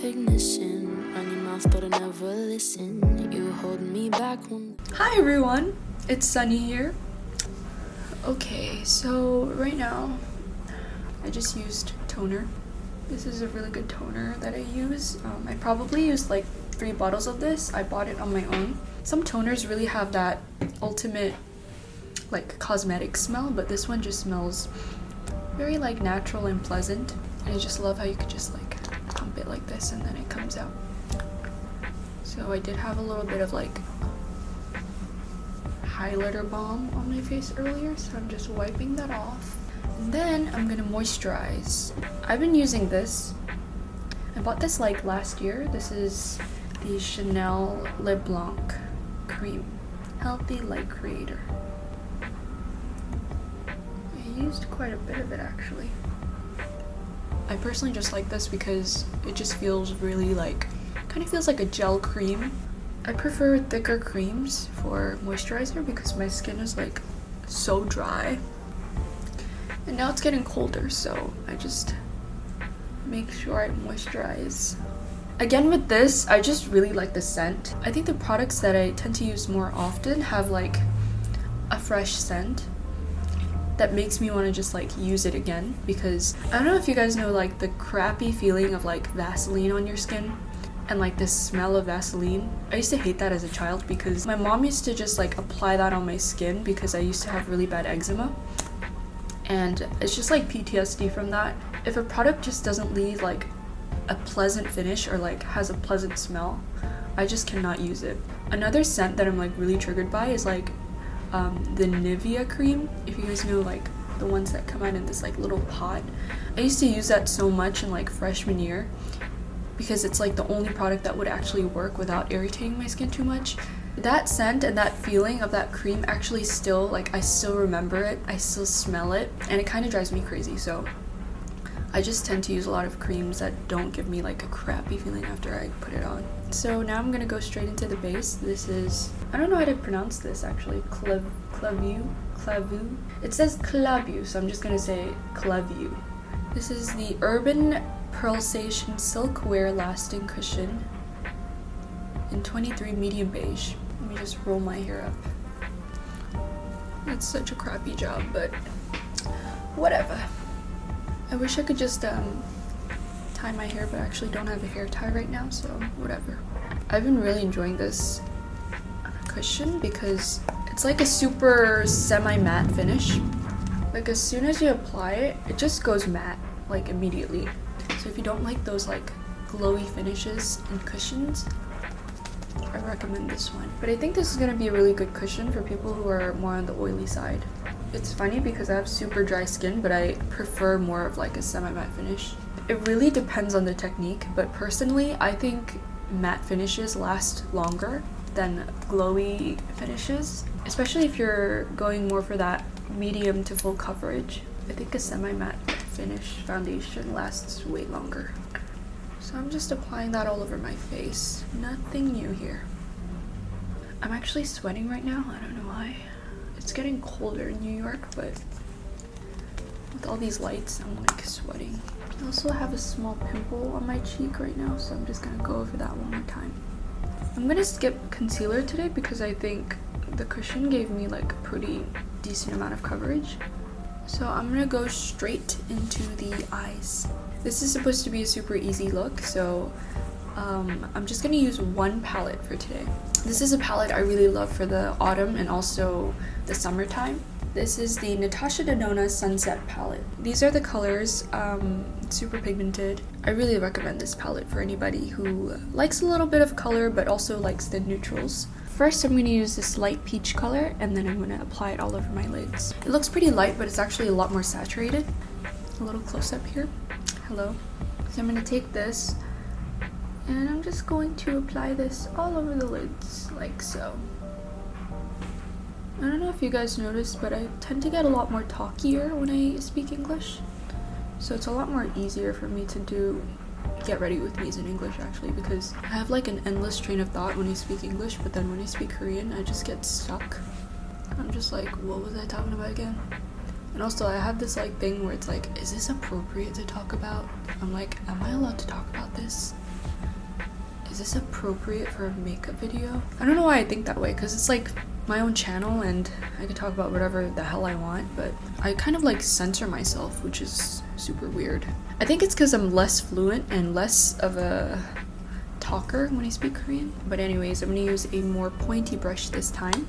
ignition. Run your mouth but I never listen. You hold me back when... Hi everyone, it's Sunny here. Okay, so right now I just used toner. This is a really good toner that I use. I probably used like 3 bottles of this. I bought it on my own. Some toners really have that ultimate like cosmetic smell, but this one just smells very like natural and pleasant. And I just love how you could just like pump it like this and then it comes out. So I did have a little bit of like highlighter balm on my face earlier, so I'm just wiping that off. And then I'm gonna moisturize. I've been using this. I bought this like last year. This is the Chanel Le Blanc cream. Healthy Light Creator. I used quite a bit of it actually. I personally just like this because it just feels really like, kind of feels like a gel cream. I prefer thicker creams for moisturizer because my skin is like so dry. And now it's getting colder, so I just make sure I moisturize. Again with this, I just really like the scent. I think the products that I tend to use more often have like a fresh scent that makes me want to just like use it again, because I don't know if you guys know like the crappy feeling of like Vaseline on your skin and like the smell of Vaseline. I used to hate that as a child because my mom used to just like apply that on my skin because I used to have really bad eczema. And it's just like PTSD from that. If a product just doesn't leave like a pleasant finish or like has a pleasant smell, I just cannot use it. Another scent that I'm like really triggered by is like the Nivea Cream. If you guys know like the ones that come out in this like little pot. I used to use that so much in like freshman year because it's like the only product that would actually work without irritating my skin too much. That scent and that feeling of that cream actually still, like I still remember it, I still smell it, and it kind of drives me crazy. So I just tend to use a lot of creams that don't give me like a crappy feeling after I put it on. So now I'm gonna go straight into the base. This is, I don't know how to pronounce this actually, Clavu. It says Clavu, so I'm just gonna say Clavu. This is the Urban Pulsation Silk Wear Lasting Cushion in 23 medium beige. Let me just roll my hair up. That's such a crappy job, but whatever. I wish I could just tie my hair, but I actually don't have a hair tie right now, so whatever. I've been really enjoying this cushion because it's like a super semi-matte finish. Like as soon as you apply it, it just goes matte, like immediately. So if you don't like those like glowy finishes and cushions, I recommend this one. But I think this is gonna be a really good cushion for people who are more on the oily side. It's funny because I have super dry skin, but I prefer more of like a semi-matte finish. It really depends on the technique, but personally, I think matte finishes last longer than glowy finishes, especially if you're going more for that medium to full coverage. I think a semi-matte finish foundation lasts way longer. So I'm just applying that all over my face. Nothing new here. I'm actually sweating right now. I don't know why. It's getting colder in New York, but with all these lights, I'm like sweating. I also have a small pimple on my cheek right now, so I'm just gonna go over that one more time. I'm gonna skip concealer today because I think the cushion gave me like a pretty decent amount of coverage. So I'm gonna go straight into the eyes. This is supposed to be a super easy look, so I'm just gonna use one palette for today. This is a palette I really love for the autumn and also the summertime. This is the Natasha Denona Sunset palette. These are the colors, super pigmented. I really recommend this palette for anybody who likes a little bit of color but also likes the neutrals. First, I'm going to use this light peach color and then I'm going to apply it all over my lids. It looks pretty light, but it's actually a lot more saturated. A little close up here. Hello. So I'm going to take this and I'm just going to apply this all over the lids, like so. I don't know if you guys noticed, but I tend to get a lot more talkier when I speak English. So it's a lot more easier for me to do get ready with me's in English actually, because I have like an endless train of thought when I speak English, but then when I speak Korean, I just get stuck. I'm just like, what was I talking about again? And also I have this like thing where it's like, is this appropriate to talk about? I'm like, am I allowed to talk about this? this appropriate for a makeup video? I don't know why I think that way, because it's like my own channel and I can talk about whatever the hell I want, but I kind of like censor myself, which is super weird. I think it's because I'm less fluent and less of a talker when I speak Korean. But anyways, I'm gonna use a more pointy brush this time,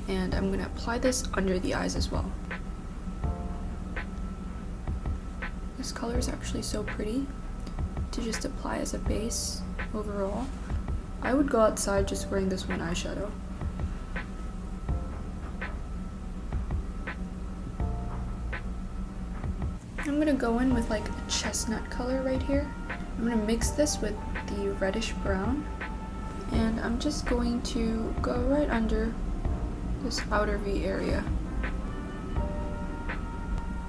and I'm gonna apply this under the eyes as well. This color is actually so pretty to just apply as a base overall. I would go outside just wearing this one eyeshadow. I'm gonna go in with like a chestnut color right here. I'm gonna mix this with the reddish brown, and I'm just going to go right under this outer V area.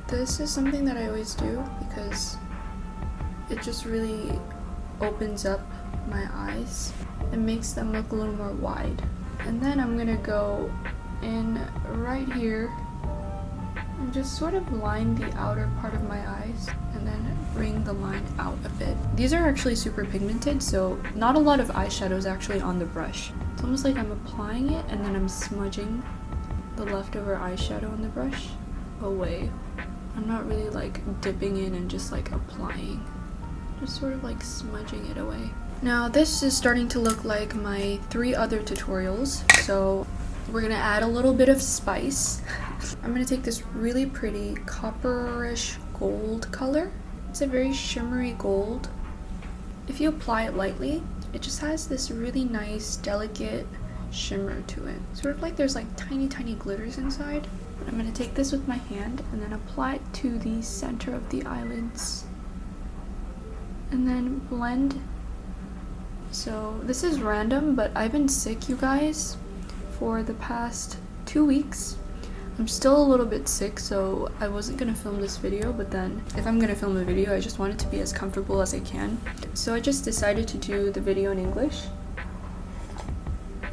This is something that I always do because it just really opens up my eyes and makes them look a little more wide. And then I'm gonna go in right here and just sort of line the outer part of my eyes and then bring the line out a bit. These are actually super pigmented, so not a lot of eyeshadow is actually on the brush. It's almost like I'm applying it and then I'm smudging the leftover eyeshadow on the brush away. I'm not really like dipping in and just like applying. Just sort of like smudging it away. Now this is starting to look like my 3 other tutorials, so we're gonna add a little bit of spice. I'm gonna take this really pretty copperish gold color. It's a very shimmery gold. If you apply it lightly, it just has this really nice, delicate shimmer to it. Sort of like there's like tiny glitters inside. But I'm gonna take this with my hand and then apply it to the center of the eyelids. And then blend. So this is random, but I've been sick, you guys, for the past 2 weeks. I'm still a little bit sick, so I wasn't gonna film this video, but then if I'm gonna film a video, I just want it to be as comfortable as I can. So I just decided to do the video in English.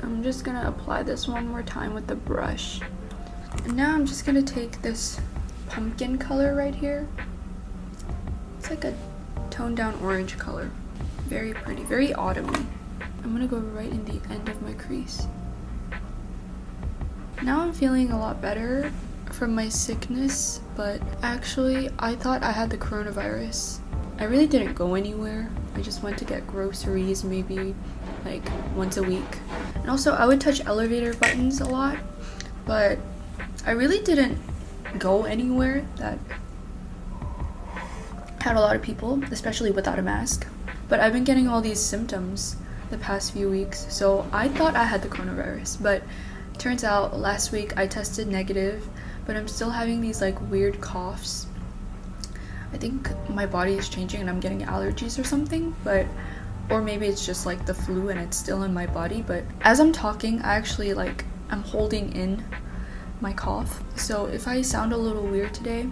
I'm just gonna apply this one more time with the brush. And now I'm just gonna take this pumpkin color right here. It's like a toned down orange color. Very pretty, very autumny. I'm gonna go right in the end of my crease. Now I'm feeling a lot better from my sickness, but actually I thought I had the coronavirus. I really didn't go anywhere. I just went to get groceries maybe like once a week. And also I would touch elevator buttons a lot, but I really didn't go anywhere that had a lot of people, especially without a mask. But I've been getting all these symptoms the past few weeks, so I thought I had the coronavirus, but turns out last week I tested negative, but I'm still having these like weird coughs. I think my body is changing and I'm getting allergies or something, or maybe it's just like the flu and it's still in my body. But as I'm talking, I actually I'm holding in my cough. So if I sound a little weird today,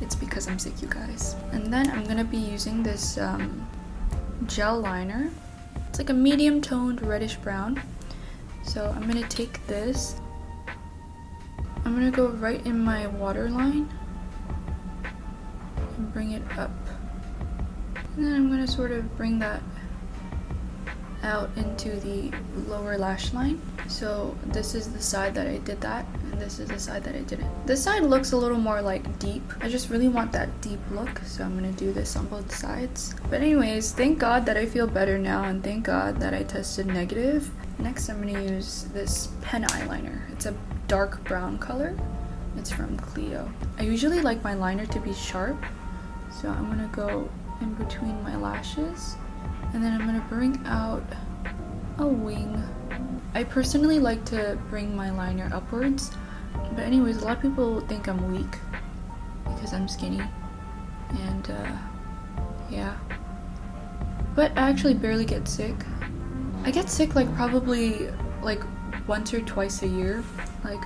it's because I'm sick, you guys. And then I'm gonna be using this gel liner. It's like a medium toned reddish brown. So I'm gonna take this, I'm gonna go right in my waterline and bring it up. And then I'm gonna sort of bring that out into the lower lash line. So this is the side that I did that, and this is the side that I didn't. This side looks a little more like deep. I just really want that deep look, so I'm gonna do this on both sides. But anyways, thank God that I feel better now, and thank God that I tested negative. Next, I'm gonna use this pen eyeliner. It's a dark brown color. It's from Clio. I usually like my liner to be sharp, so I'm gonna go in between my lashes, and then I'm gonna bring out a wing. I personally like to bring my liner upwards, but anyways, a lot of people think I'm weak because I'm skinny, and yeah. But I actually barely get sick. I get sick probably once or twice a year,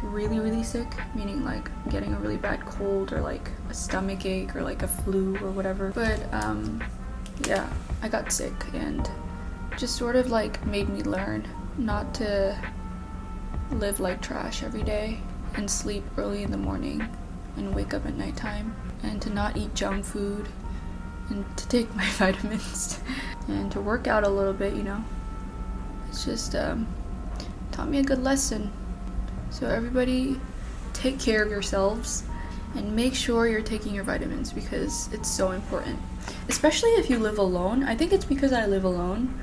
really sick, meaning getting a really bad cold or a stomach ache or a flu or whatever. But yeah, I got sick, and just sort of made me learn not to live like trash every day and sleep early in the morning and wake up at nighttime, and to not eat junk food and to take my vitamins and to work out a little bit, you know. It's just taught me a good lesson. So everybody take care of yourselves and make sure you're taking your vitamins because it's so important. Especially if you live alone. I think it's because I live alone.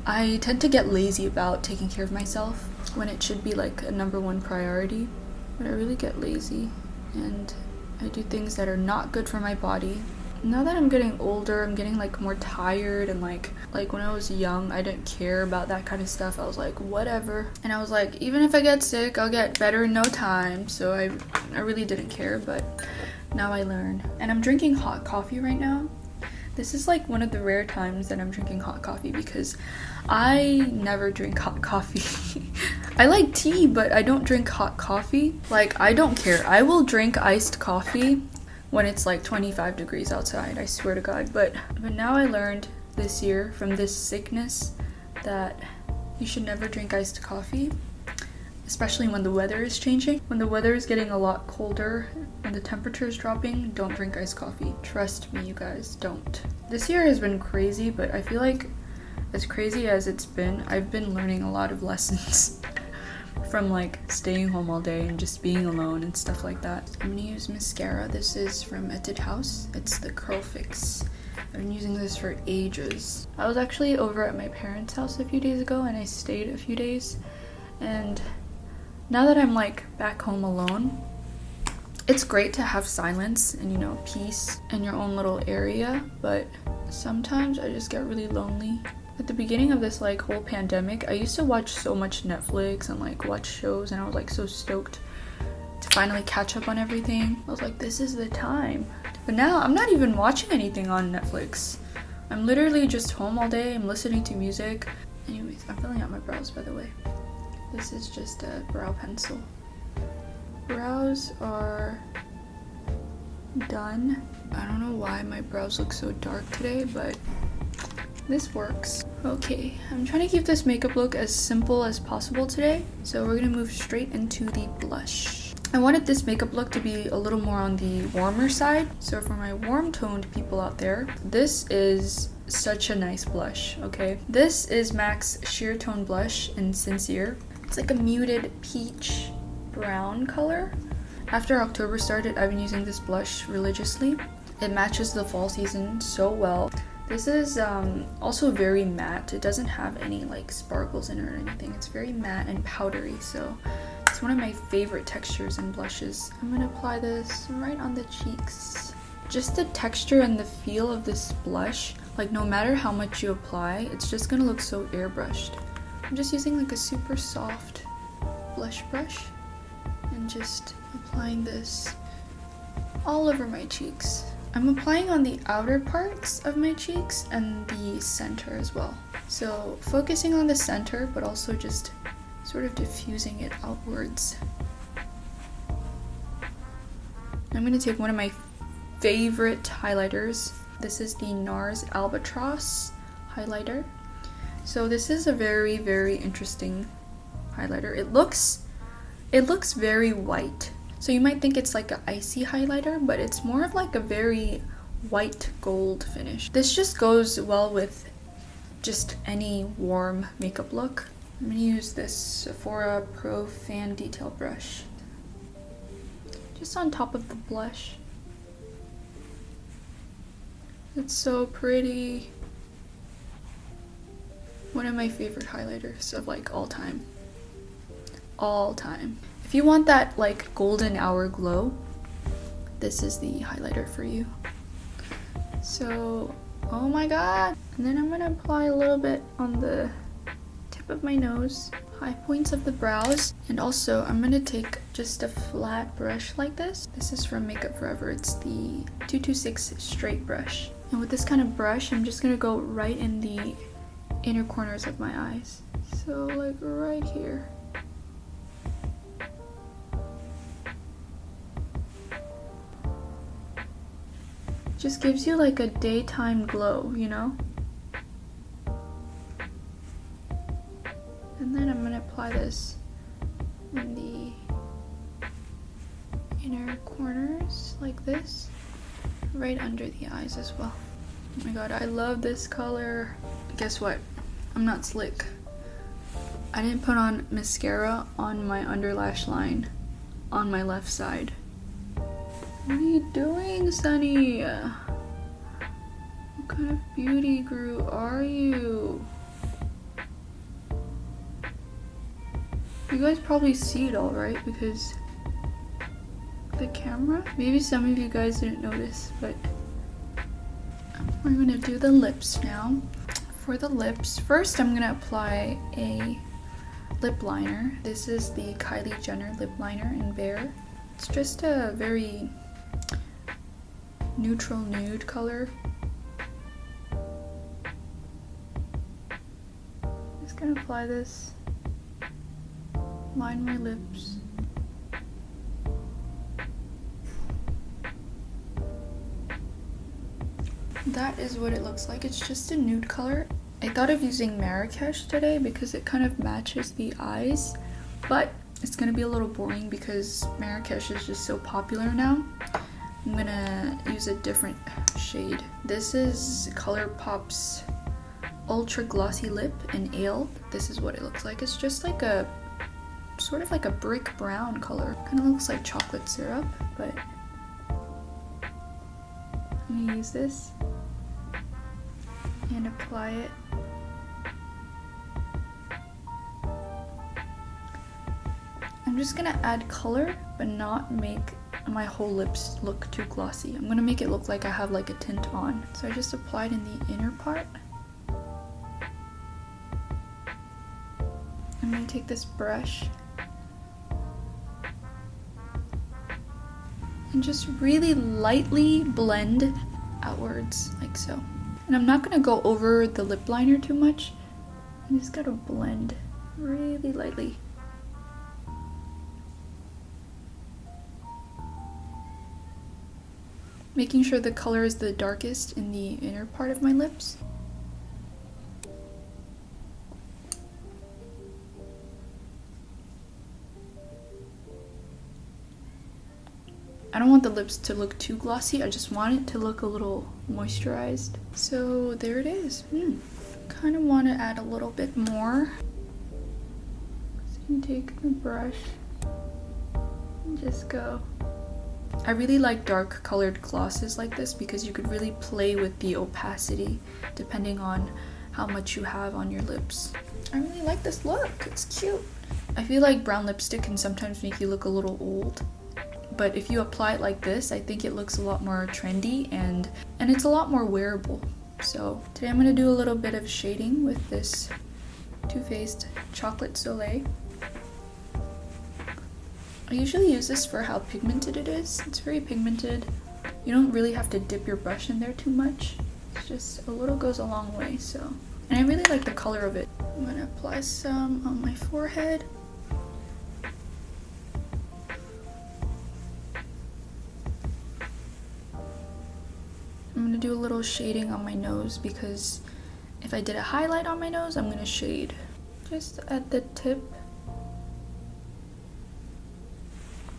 I tend to get lazy about taking care of myself when it should be like a #1 priority. But I really get lazy and I do things that are not good for my body. Now that I'm getting older, I'm getting like more tired and like when I was young, I didn't care about that kind of stuff. I was like, whatever. And I was like, even if I get sick, I'll get better in no time. So I really didn't care, but now I learn. And I'm drinking hot coffee right now. This is like one of the rare times that I'm drinking hot coffee because I never drink hot coffee. I like tea, but I don't drink hot coffee. Like, I don't care. I will drink iced coffee when it's like 25 degrees outside, I swear to God. But now I learned this year from this sickness that you should never drink iced coffee, especially when the weather is changing. When the weather is getting a lot colder and the temperature is dropping, don't drink iced coffee. Trust me, you guys, don't. This year has been crazy, but I feel like as crazy as it's been, I've been learning a lot of lessons from like staying home all day and just being alone and stuff like that. I'm gonna use mascara. This is from Etude House. It's the Curl Fix. I've been using this for ages. I was actually over at my parents' house a few days ago and I stayed a few days. And now that I'm like back home alone, it's great to have silence and, you know, peace in your own little area, but sometimes I just get really lonely. At the beginning of this like whole pandemic, I used to watch so much Netflix and like watch shows and I was like so stoked to finally catch up on everything. I was like, this is the time. But now I'm not even watching anything on Netflix. I'm literally just home all day. I'm listening to music. Anyways, I'm filling out my brows, by the way. This is just a brow pencil. Brows are done. I don't know why my brows look so dark today, but this works. Okay, I'm trying to keep this makeup look as simple as possible today. So we're gonna move straight into the blush. I wanted this makeup look to be a little more on the warmer side. So for my warm toned people out there, this is such a nice blush, okay? This is MAC's Sheer Tone Blush in Sincere. It's like a muted peach brown color. After October started, I've been using this blush religiously. It matches the fall season so well. This is also very matte. It doesn't have any like sparkles in it or anything. It's very matte and powdery, so it's one of my favorite textures in blushes. I'm gonna apply this right on the cheeks. Just the texture and the feel of this blush, like no matter how much you apply, it's just gonna look so airbrushed. I'm just using like a super soft blush brush and just applying this all over my cheeks. I'm applying on the outer parts of my cheeks and the center as well. So focusing on the center, but also just sort of diffusing it outwards. I'm gonna take one of my favorite highlighters. This is the NARS Albatross highlighter. So this is a very, very interesting highlighter. It looks very white. So you might think it's like an icy highlighter, but it's more of like a very white gold finish. This just goes well with just any warm makeup look. I'm gonna use this Sephora Pro Fan Detail brush just on top of the blush. It's so pretty. One of my favorite highlighters of like all time. All time. If you want that like golden hour glow, this is the highlighter for you. So, oh my god. And then I'm gonna apply a little bit on the tip of my nose, high points of the brows, and also I'm gonna take just a flat brush like this. This is from Makeup Forever. It's the 226 straight brush. And with this kind of brush, I'm just gonna go right in the inner corners of my eyes. So like right here. Just gives you like a daytime glow, you know? And then I'm gonna apply this in the inner corners like this, right under the eyes as well. Oh my god, I love this color. Guess what? I'm not slick. I didn't put on mascara on my underlash line on my left side. What are you doing, Sunny? What kind of beauty guru are you? You guys probably see it all, right? Because the camera? Maybe some of you guys didn't notice, but we're gonna do the lips now. For the lips, first I'm gonna apply a lip liner. This is the Kylie Jenner lip liner in Bare. It's just a very neutral nude color. I'm just gonna apply this, line my lips. That is what it looks like. It's just a nude color. I thought of using Marrakesh today because it kind of matches the eyes, but it's gonna be a little boring because Marrakesh is just so popular now. I'm gonna use a different shade. This is ColourPop's Ultra Glossy Lip in Ale. This is what it looks like. It's just like a sort of like a brick brown color. Kind of looks like chocolate syrup, but I'm gonna use this and apply it. I'm just gonna add color, but not make my whole lips look too glossy. I'm gonna make it look like I have like a tint on. So I just applied in the inner part. I'm gonna take this brush and just really lightly blend outwards, like so. And I'm not gonna go over the lip liner too much. I'm just gonna blend really lightly. Making sure the color is the darkest in the inner part of my lips. I don't want the lips to look too glossy, I just want it to look a little moisturized. So there it is. Kind of want to add a little bit more. So you take the brush and just go. I really like dark colored glosses like this because you could really play with the opacity depending on how much you have on your lips. I really like this look, it's cute. I feel like brown lipstick can sometimes make you look a little old. But if you apply it like this, I think it looks a lot more trendy and it's a lot more wearable. So today I'm going to do a little bit of shading with this Too Faced Chocolate Soleil. I usually use this for how pigmented it is. It's very pigmented. You don't really have to dip your brush in there too much. It's just a little goes a long way, so. And I really like the color of it. I'm going to apply some on my forehead. I'm gonna do a little shading on my nose because if I did a highlight on my nose, I'm gonna shade just at the tip.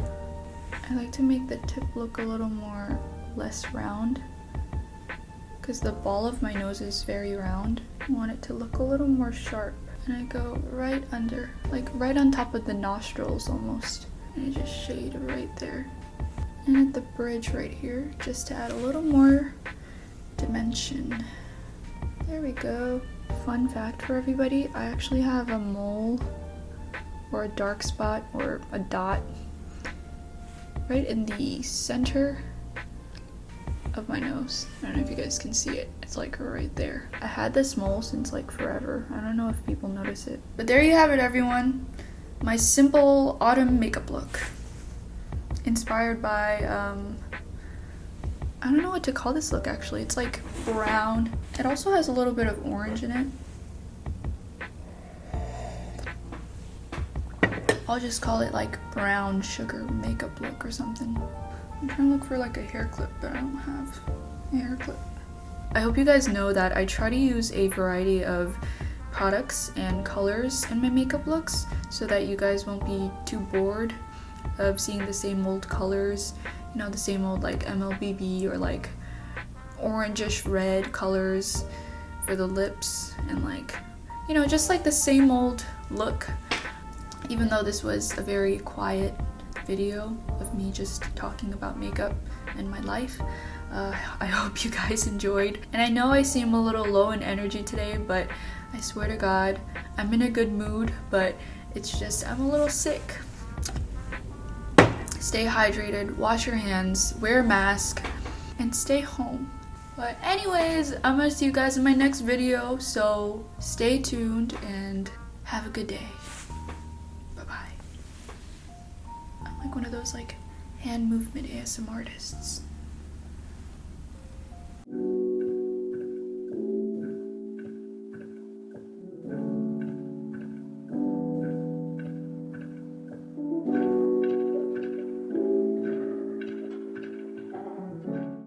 I like to make the tip look a little more less round because the ball of my nose is very round. I want it to look a little more sharp. And I go right under, like right on top of the nostrils almost. And I just shade right there. And at the bridge right here, just to add a little more dimension. There we go. Fun fact for everybody, I actually have a mole or a dark spot or a dot right in the center of my nose. I don't know if you guys can see it. It's like right there. I had this mole since like forever. I don't know if people notice it. But there you have it, everyone. My simple autumn makeup look. Inspired by, I don't know what to call this look actually. It's like brown. It also has a little bit of orange in it. I'll just call it like brown sugar makeup look or something. I'm trying to look for like a hair clip, but I don't have a hair clip. I hope you guys know that I try to use a variety of products and colors in my makeup looks so that you guys won't be too bored of seeing the same old colors, you know, the same old like MLBB or like orangish red colors for the lips and like, you know, just like the same old look. Even though this was a very quiet video of me just talking about makeup and my life, I hope you guys enjoyed. And I know I seem a little low in energy today, but I swear to God, I'm in a good mood, but it's just I'm a little sick. Stay hydrated, wash your hands, wear a mask, and stay home. But anyways, I'm gonna see you guys in my next video, so stay tuned and have a good day. Bye-bye. I'm like one of those like hand movement ASMR artists.